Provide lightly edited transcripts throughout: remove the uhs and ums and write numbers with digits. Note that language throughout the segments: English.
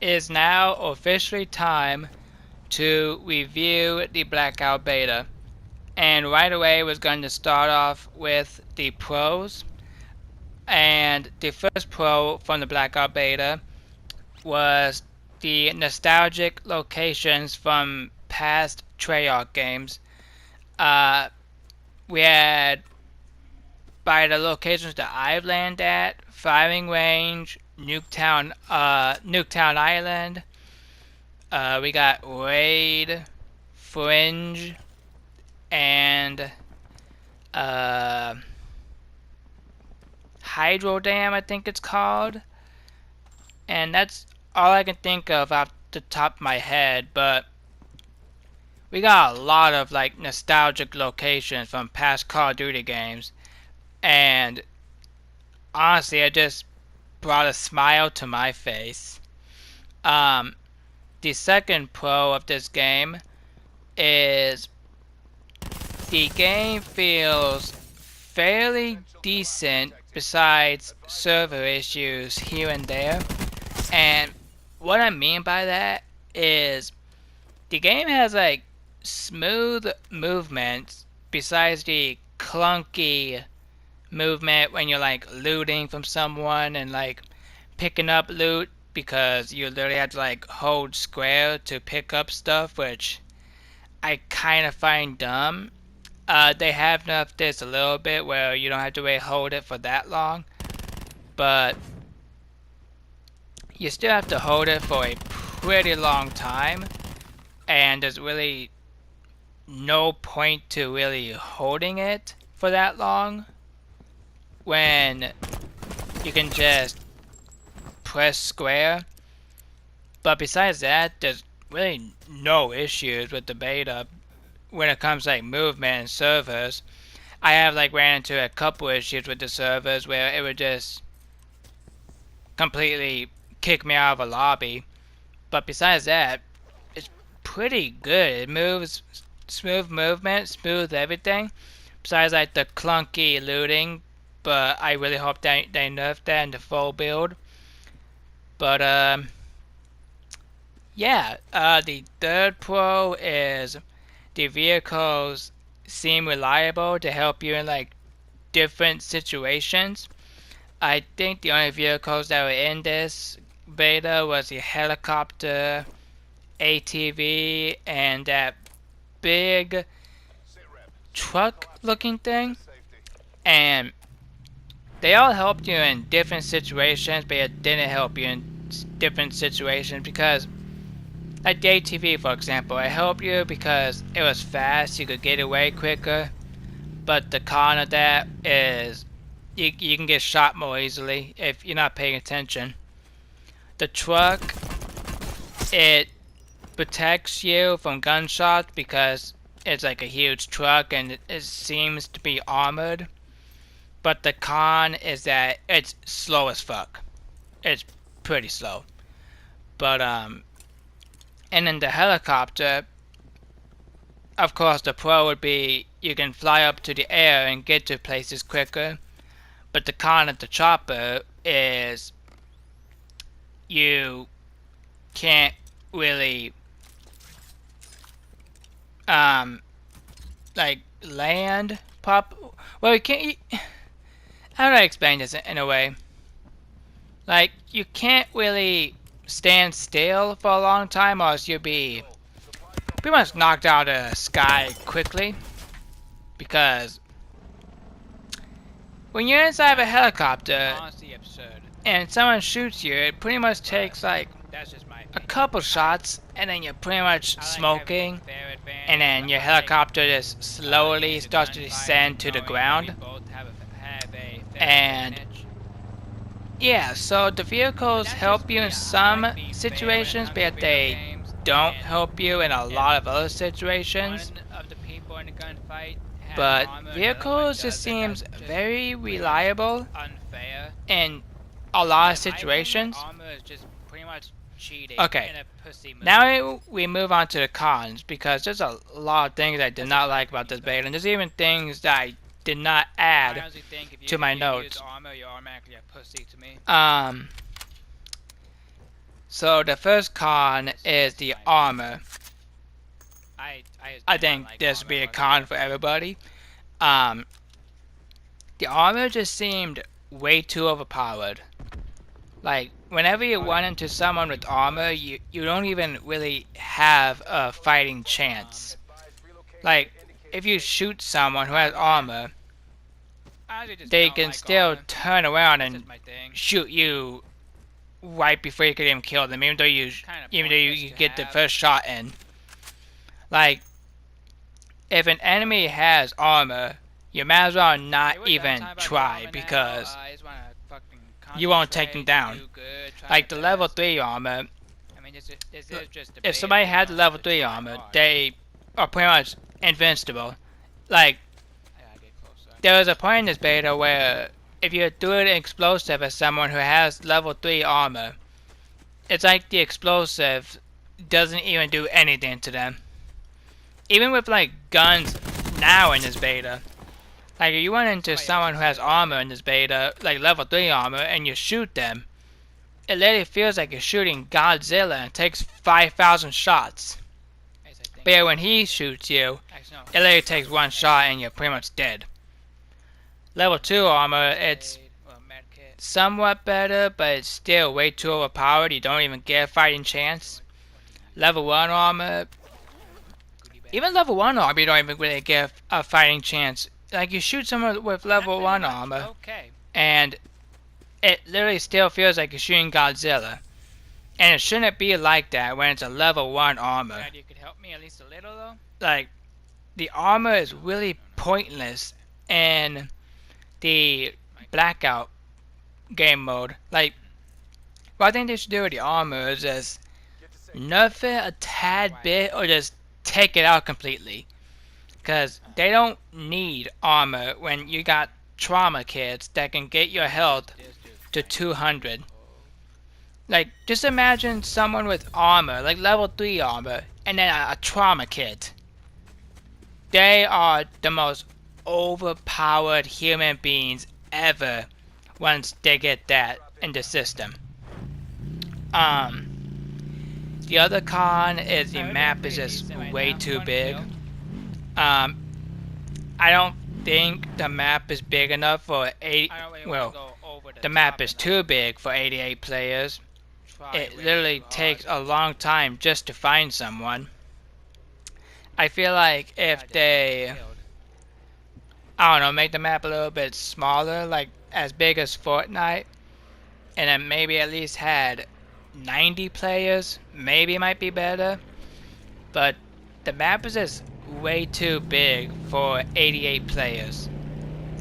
It is now officially time to review the Blackout Beta. And right away we're going to start off with the pros. And the first pro from the Blackout Beta was the nostalgic locations from past Treyarch games. We had by the locations that I've landed at: Firing Range, Nuketown Island. We got Raid, Fringe, and uh, Hydro Dam, I think it's called. And that's all I can think of off the top of my head. But we got a lot of like nostalgic locations from past Call of Duty games, and honestly, it just brought a smile to my face. Um, the second pro of this game is the game feels fairly decent besides server issues here and there. And what I mean by that is the game has like smooth movements besides the clunky movement when you're like looting from someone and like picking up loot, because you literally have to like hold square to pick up stuff, which I kind of find dumb. They have nerfed this a little bit where you don't have to really hold it for that long, but you still have to hold it for a pretty long time, and there's really no point to really holding it for that long when you can just press square. But besides that, there's really no issues with the beta when it comes to like movement and servers. I have like ran into a couple issues with the servers where it would just completely kick me out of a lobby. But besides that, it's pretty good. It moves, smooth movement, smooth everything. Besides like the clunky looting, but I really hope they nerf that in the full build. But yeah, the third pro is the vehicles seem reliable to help you in like different situations. I think the only vehicles that were in this beta was the helicopter, ATV, and that big truck looking thing. And they all helped you in different situations, but it didn't help you in different situations because, like the ATV for example, it helped you because it was fast, you could get away quicker. But the con of that is you can get shot more easily if you're not paying attention. The truck, it protects you from gunshots because it's like a huge truck and it seems to be armored. But the con is that it's slow as fuck. It's pretty slow. But and then the helicopter, of course the pro would be you can fly up to the air and get to places quicker. But the con of the chopper is you can't really like land well, you can't. How do I explain this in a way? Like, you can't really stand still for a long time, or else you'll be pretty much knocked out of the sky quickly. Because when you're inside of a helicopter and someone shoots you, it pretty much takes like a couple shots, and then you're pretty much smoking, and then your helicopter just slowly starts to descend to the ground. And yeah, so the vehicles help you in some situations, but they don't help you in a lot of other situations. But vehicles just seems very reliable in a lot of situations. Okay, now we move on to the cons, because there's a lot of things I did not like about this beta, and there's even things that I did not add to my notes. So the first con is the armor. I think this would be a con for everybody. Um, the armor just seemed way too overpowered. Like, whenever you run into someone with armor, you don't even really have a fighting chance. Like, if you shoot someone who has armor, they can still turn around and shoot you right before you can even kill them, even though you get the first shot in. Like, if an enemy has armor, you might as well not even try because you won't take them down. Like the level 3 armor, if somebody had the level 3 armor, they are pretty much invincible. Like, there was a point in this beta where if you threw an explosive at someone who has level 3 armor, it's like the explosive doesn't even do anything to them. Even with like guns now in this beta, like if you run into someone who has armor in this beta, like level 3 armor, and you shoot them, it literally feels like you're shooting Godzilla and it takes 5,000 shots. But yeah, when he shoots you, it literally takes one shot and you're pretty much dead. Level 2 armor, it's somewhat better, but it's still way too overpowered. You don't even get a fighting chance. Level 1 armor, even level 1 armor, you don't even really get a fighting chance. Like, you shoot someone with level 1 armor, and it literally still feels like you're shooting Godzilla. And it shouldn't be like that when it's a level 1 armor. You could help me at least a little, though? Like, the armor is really pointless in the Blackout game mode. Like, what I think they should do with the armor is just nerf it a tad bit or just take it out completely. Because they don't need armor when you got trauma kits that can get your health to 200. Like, just imagine someone with armor, like level 3 armor, and then a trauma kit. They are the most overpowered human beings ever once they get that in the system. The other con is the map is just way too big. I don't think the map is big enough for 80. Well, the map is too big for 88 players. It literally takes a long time just to find someone. I feel like if they, I don't know, make the map a little bit smaller, like as big as Fortnite, and then maybe at least had 90 players, maybe it might be better. But the map is just way too big for 88 players,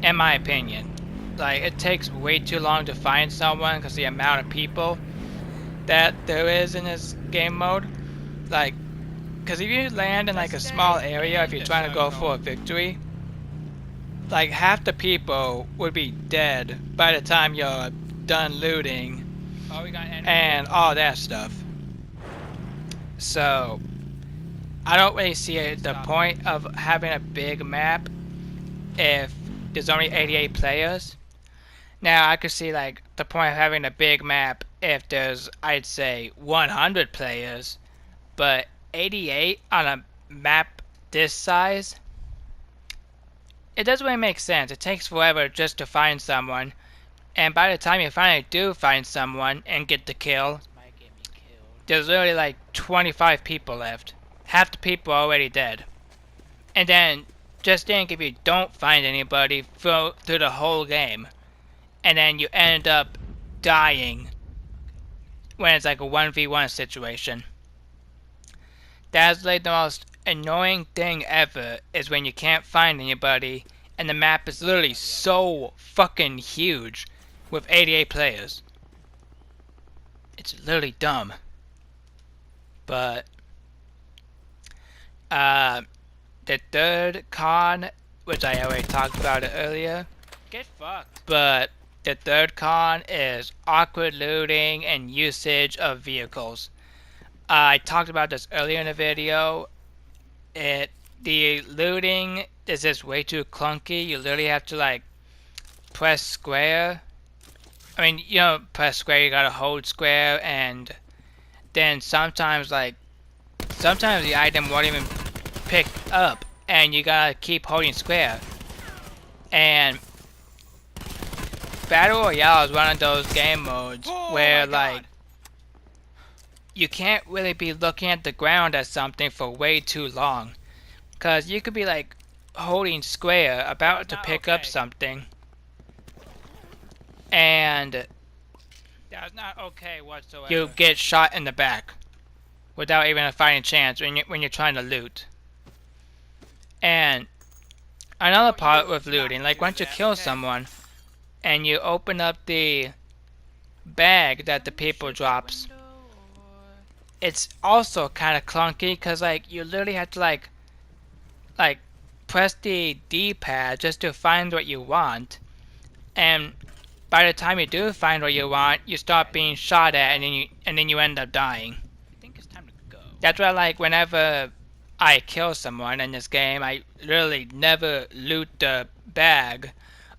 in my opinion. Like, it takes way too long to find someone because the amount of people that there is in this game mode. Like, because if you land in like a small area, if you're trying to go for a victory, like half the people would be dead by the time you're done looting and all that stuff. So I don't really see the point of having a big map if there's only 88 players. Now I could see like the point of having a big map if there's, I'd say, 100 players, but 88 on a map this size, it doesn't really make sense. It takes forever just to find someone, and by the time you finally do find someone and get the kill, there's literally like 25 people left. Half the people are already dead. And then just think if you don't find anybody through the whole game, and then you end up dying when it's like a 1v1 situation. That's like the most annoying thing ever, is when you can't find anybody and the map is literally so fucking huge with 88 players. It's literally dumb. But the third con, which I already talked about it earlier, Get fucked. but the third con is awkward looting and usage of vehicles. I talked about this earlier in the video. The looting is just way too clunky. You literally have to like press square. I mean, you don't press square, you gotta hold square and then sometimes the item won't even pick up, and you gotta keep holding square. And Battle Royale is one of those game modes where like you can't really be looking at the ground at something for way too long, cause you could be like holding square about to pick up something, and That's not okay whatsoever. you get shot in the back without even a fighting chance when you're trying to loot. And another part with looting, like once you kill someone and you open up the bag that the people drops, it's also kind of clunky because like you literally have to like press the D-pad just to find what you want, and by the time you do find what you want, you start being shot at, and then you end up dying. I think it's time to go. That's why like whenever I kill someone in this game, I literally never loot the bag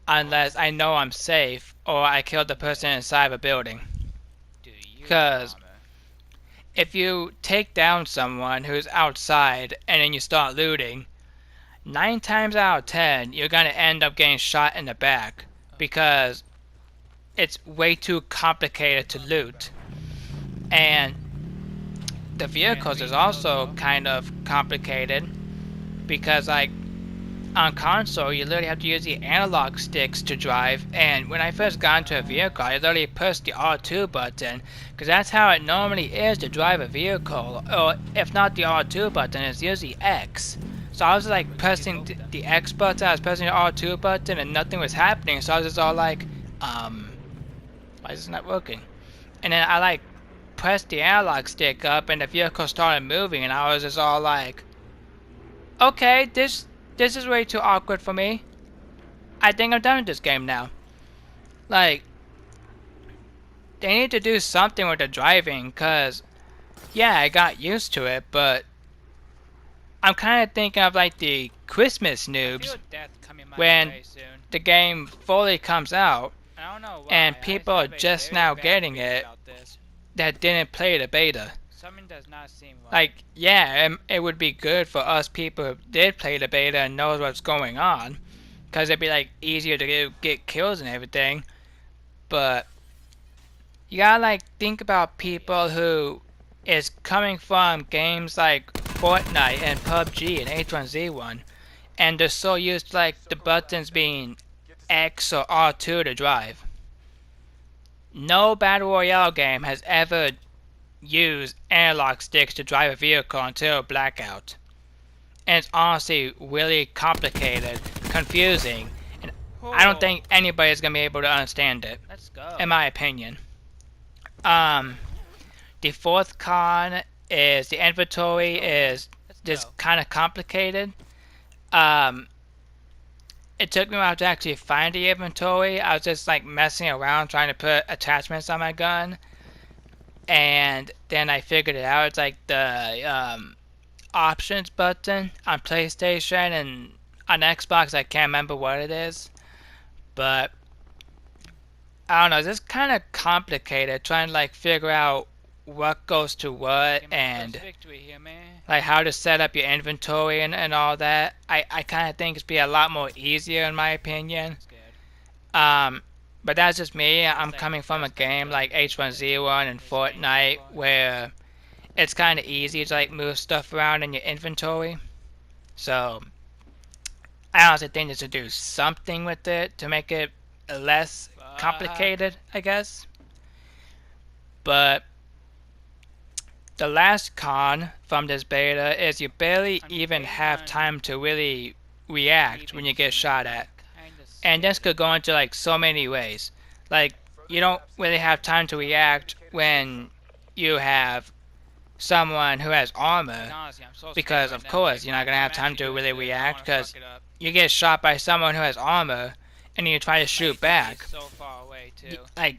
unless I know I'm safe or I killed the person inside a building. Because if you take down someone who's outside and then you start looting, 9 times out of 10 you're gonna end up getting shot in the back because it's way too complicated to loot. And the vehicles is also kind of complicated because like on console you literally have to use the analog sticks to drive, and when I first got into a vehicle I literally pressed the R2 button because that's how it normally is to drive a vehicle, or if not the R2 button, it's usually X. So I was like pressing the X button, I was pressing the R2 button and nothing was happening, so I was just all like, why is this not working? And then I like pressed the analog stick up and the vehicle started moving, and I was just all like, okay, this is way too awkward for me. I think I'm done with this game now. Like, they need to do something with the driving, cause yeah, I got used to it, but I'm kind of thinking of like the Christmas noobs when the game fully comes out and people are just now getting it that didn't play the beta. Something does not seem right. Like, yeah, it would be good for us people who did play the beta and knows what's going on, because it'd be like easier to get kills and everything. But you gotta like think about people who is coming from games like Fortnite and PUBG and H1Z1, and they're so used to like the buttons being X or R2 to drive. No Battle Royale game has ever used analog sticks to drive a vehicle until Blackout. And it's honestly really complicated, confusing, and I don't think anybody's gonna be able to understand it. Let's go. In my opinion. The fourth con is the inventory is just kind of complicated. It took me a while to actually find the inventory. I was just like messing around trying to put attachments on my gun, and then I figured it out. It's like the options button on PlayStation, and on Xbox I can't remember what it is, but I don't know, it's just kind of complicated trying to like figure out what goes to what and like how to set up your inventory and all that. I kind of think it'd be a lot more easier in my opinion. But that's just me. I'm coming from a game like H1Z1 and Fortnite where it's kind of easy to like move stuff around in your inventory. So I honestly think they should do something with it to make it less complicated, I guess. But the last con from this beta is you barely even have time to really react when you get shot at. And this could go into like so many ways. Like, you don't really have time to react when you have someone who has armor, because of course you're not going to have time to really react because you get shot by someone who has armor and you try to shoot back. Like,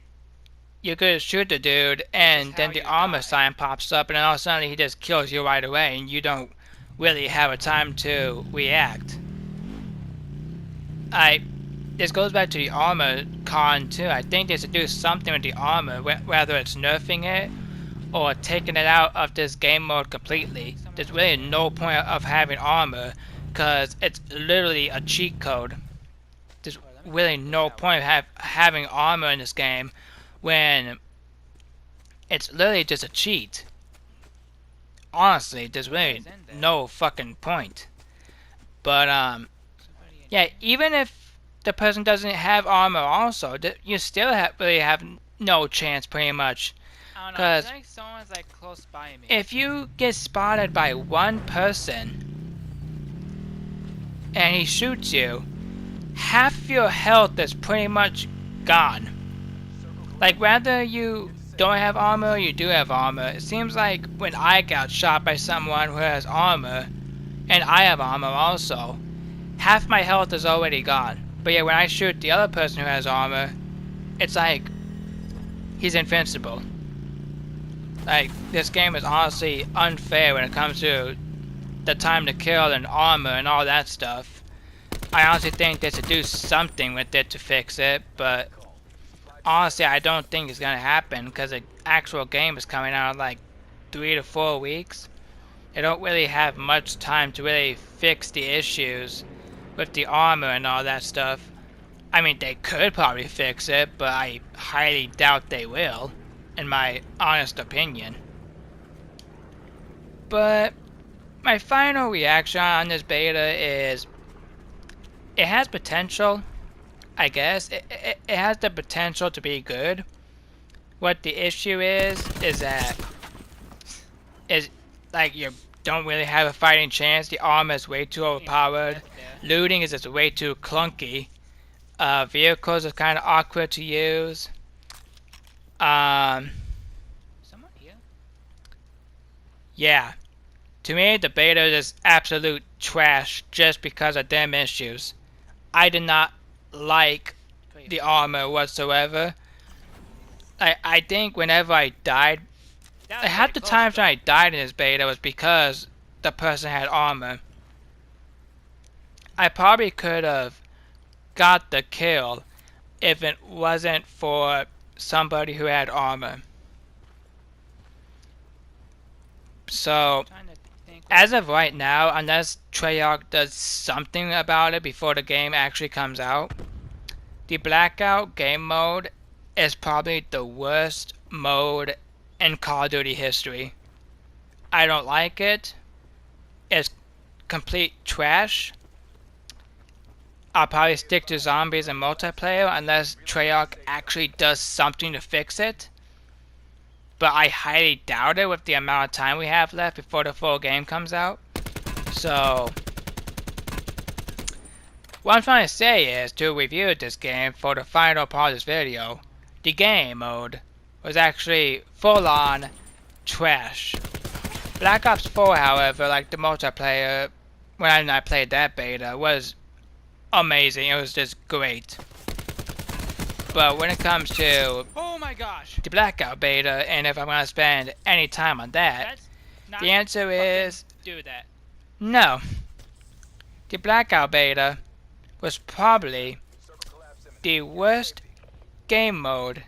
you could shoot the dude and then the armor sign pops up and then all of a sudden he just kills you right away and you don't really have a time to react. This goes back to the armor con too. I think they should do something with the armor, whether it's nerfing it or taking it out of this game mode completely. There's really no point of having armor because it's literally a cheat code. There's really no point of having armor in this game when it's literally just a cheat. Honestly, there's really no fucking point. But yeah, even if the person doesn't have armor, also, you still really have no chance, pretty much. I don't know. Because It's like someone's like close by me. if you get spotted by one person and he shoots you, half your health is pretty much gone. Like, whether you don't have armor or you do have armor, it seems like when I got shot by someone who has armor, and I have armor also, half my health is already gone. But yeah, when I shoot the other person who has armor, it's like he's invincible. Like, this game is honestly unfair when it comes to the time to kill and armor and all that stuff. I honestly think they should do something with it to fix it, but honestly I don't think it's gonna happen because the actual game is coming out in like 3 to 4 weeks. They don't really have much time to really fix the issues with the armor and all that stuff. I mean, they could probably fix it, but I highly doubt they will, in my honest opinion. But my final reaction on this beta is it has potential, I guess. It has the potential to be good. What the issue is that is like you don't really have a fighting chance. The armor is way too overpowered. Looting is just way too clunky. Vehicles are kind of awkward to use. Someone here? Yeah. To me, the beta is absolute trash just because of them issues. I did not like the armor whatsoever. I think whenever I died, half the times when I died in this beta was because the person had armor. I probably could have got the kill if it wasn't for somebody who had armor. So, as of right now, unless Treyarch does something about it before the game actually comes out, the Blackout game mode is probably the worst mode in Call of Duty history. I don't like it. It's complete trash. I'll probably stick to zombies and multiplayer unless Treyarch actually does something to fix it. But I highly doubt it with the amount of time we have left before the full game comes out. So, what I'm trying to say is, to review this game for the final part of this video, the game mode was actually full-on trash. Black Ops 4, however, like the multiplayer, when I played that beta, was amazing. It was just great. But when it comes to Oh my gosh! the Blackout beta, and if I'm going to spend any time on that, the answer is do that. no. The Blackout beta was probably the worst game mode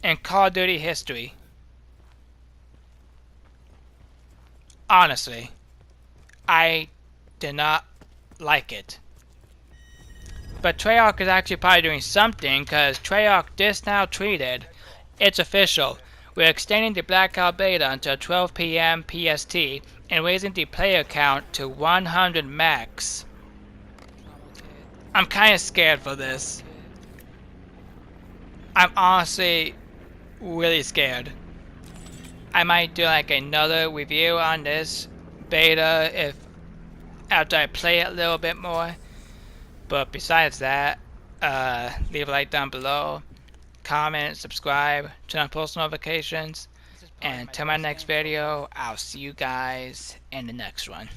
in Call of Duty history. Honestly, I did not like it. But Treyarch is actually probably doing something, because Treyarch just now tweeted, it's official, we're extending the Blackout beta until 12 PM PST and raising the player count to 100 max. I'm kinda scared for this. I'm honestly really scared. I might do like another review on this beta if after I play it a little bit more. But besides that, leave a like down below, comment, subscribe, turn on post notifications, and till my next video, I'll see you guys in the next one.